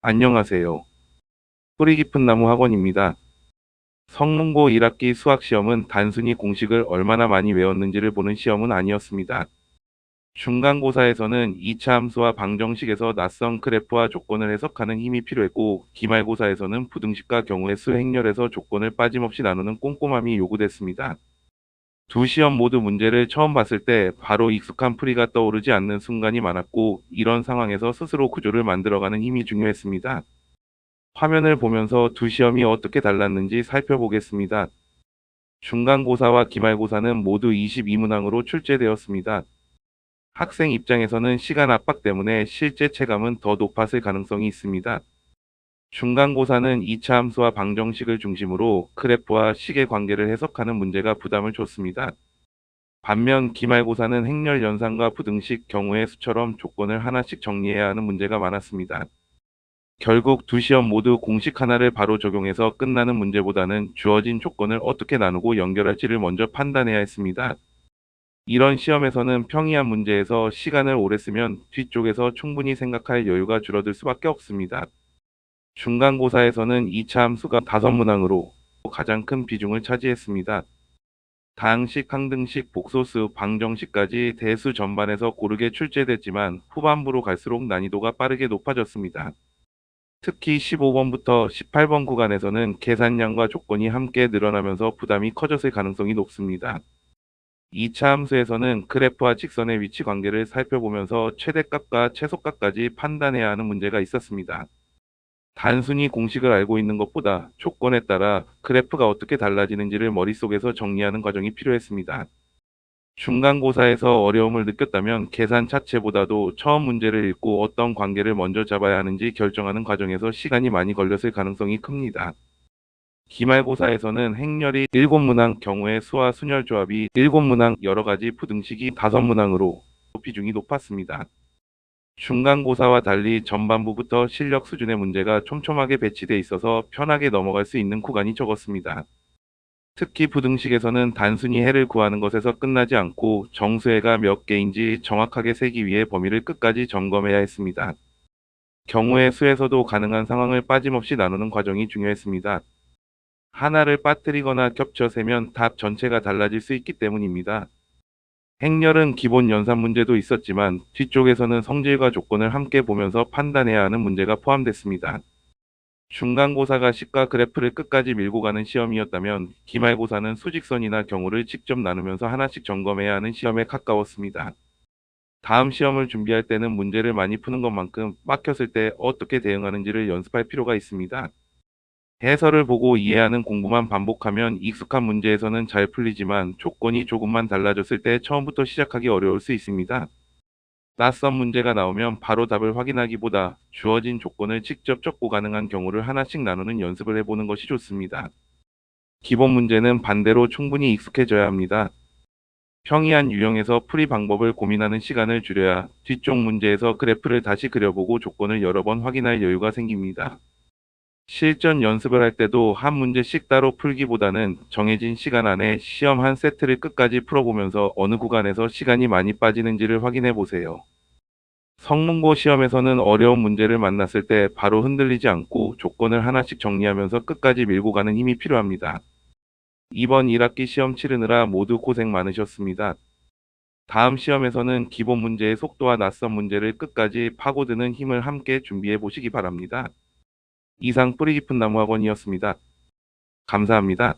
안녕하세요. 뿌리 깊은 나무 학원입니다. 성문고 1학기 수학시험은 단순히 공식을 얼마나 많이 외웠는지를 보는 시험은 아니었습니다. 중간고사에서는 2차 함수와 방정식에서 낯선 그래프와 조건을 해석하는 힘이 필요했고, 기말고사에서는 부등식과 경우의 수 행렬에서 조건을 빠짐없이 나누는 꼼꼼함이 요구됐습니다. 두 시험 모두 문제를 처음 봤을 때 바로 익숙한 풀이가 떠오르지 않는 순간이 많았고, 이런 상황에서 스스로 구조를 만들어가는 힘이 중요했습니다. 화면을 보면서 두 시험이 어떻게 달랐는지 살펴보겠습니다. 중간고사와 기말고사는 모두 22문항으로 출제되었습니다. 학생 입장에서는 시간 압박 때문에 실제 체감은 더 높았을 가능성이 있습니다. 중간고사는 2차 함수와 방정식을 중심으로 그래프와 식의 관계를 해석하는 문제가 부담을 줬습니다. 반면 기말고사는 행렬 연산과 부등식, 경우의 수처럼 조건을 하나씩 정리해야 하는 문제가 많았습니다. 결국 두 시험 모두 공식 하나를 바로 적용해서 끝나는 문제보다는 주어진 조건을 어떻게 나누고 연결할지를 먼저 판단해야 했습니다. 이런 시험에서는 평이한 문제에서 시간을 오래 쓰면 뒤쪽에서 충분히 생각할 여유가 줄어들 수밖에 없습니다. 중간고사에서는 2차 함수가 5문항으로 가장 큰 비중을 차지했습니다. 다항식, 항등식, 복소수, 방정식까지 대수 전반에서 고르게 출제됐지만 후반부로 갈수록 난이도가 빠르게 높아졌습니다. 특히 15번부터 18번 구간에서는 계산량과 조건이 함께 늘어나면서 부담이 커졌을 가능성이 높습니다. 2차 함수에서는 그래프와 직선의 위치 관계를 살펴보면서 최대값과 최소값까지 판단해야 하는 문제가 있었습니다. 단순히 공식을 알고 있는 것보다 조건에 따라 그래프가 어떻게 달라지는지를 머릿속에서 정리하는 과정이 필요했습니다. 중간고사에서 어려움을 느꼈다면 계산 자체보다도 처음 문제를 읽고 어떤 관계를 먼저 잡아야 하는지 결정하는 과정에서 시간이 많이 걸렸을 가능성이 큽니다. 기말고사에서는 행렬이 7문항, 경우의 수와 순열 조합이 7문항, 여러 가지 부등식이 5문항으로 비중이 높았습니다. 중간고사와 달리 전반부부터 실력 수준의 문제가 촘촘하게 배치돼 있어서 편하게 넘어갈 수 있는 구간이 적었습니다. 특히 부등식에서는 단순히 해를 구하는 것에서 끝나지 않고 정수해가 몇 개인지 정확하게 세기 위해 범위를 끝까지 점검해야 했습니다. 경우의 수에서도 가능한 상황을 빠짐없이 나누는 과정이 중요했습니다. 하나를 빠뜨리거나 겹쳐 세면 답 전체가 달라질 수 있기 때문입니다. 행렬은 기본 연산 문제도 있었지만 뒤쪽에서는 성질과 조건을 함께 보면서 판단해야 하는 문제가 포함됐습니다. 중간고사가 식과 그래프를 끝까지 밀고 가는 시험이었다면 기말고사는 수직선이나 경우를 직접 나누면서 하나씩 점검해야 하는 시험에 가까웠습니다. 다음 시험을 준비할 때는 문제를 많이 푸는 것만큼 막혔을 때 어떻게 대응하는지를 연습할 필요가 있습니다. 해설을 보고 이해하는 공부만 반복하면 익숙한 문제에서는 잘 풀리지만 조건이 조금만 달라졌을 때 처음부터 시작하기 어려울 수 있습니다. 낯선 문제가 나오면 바로 답을 확인하기보다 주어진 조건을 직접 적고 가능한 경우를 하나씩 나누는 연습을 해보는 것이 좋습니다. 기본 문제는 반대로 충분히 익숙해져야 합니다. 평이한 유형에서 풀이 방법을 고민하는 시간을 줄여야 뒤쪽 문제에서 그래프를 다시 그려보고 조건을 여러 번 확인할 여유가 생깁니다. 실전 연습을 할 때도 한 문제씩 따로 풀기보다는 정해진 시간 안에 시험 한 세트를 끝까지 풀어보면서 어느 구간에서 시간이 많이 빠지는지를 확인해 보세요. 성문고 시험에서는 어려운 문제를 만났을 때 바로 흔들리지 않고 조건을 하나씩 정리하면서 끝까지 밀고 가는 힘이 필요합니다. 이번 1학기 시험 치르느라 모두 고생 많으셨습니다. 다음 시험에서는 기본 문제의 속도와 낯선 문제를 끝까지 파고드는 힘을 함께 준비해 보시기 바랍니다. 이상 뿌리 깊은 나무학원이었습니다. 감사합니다.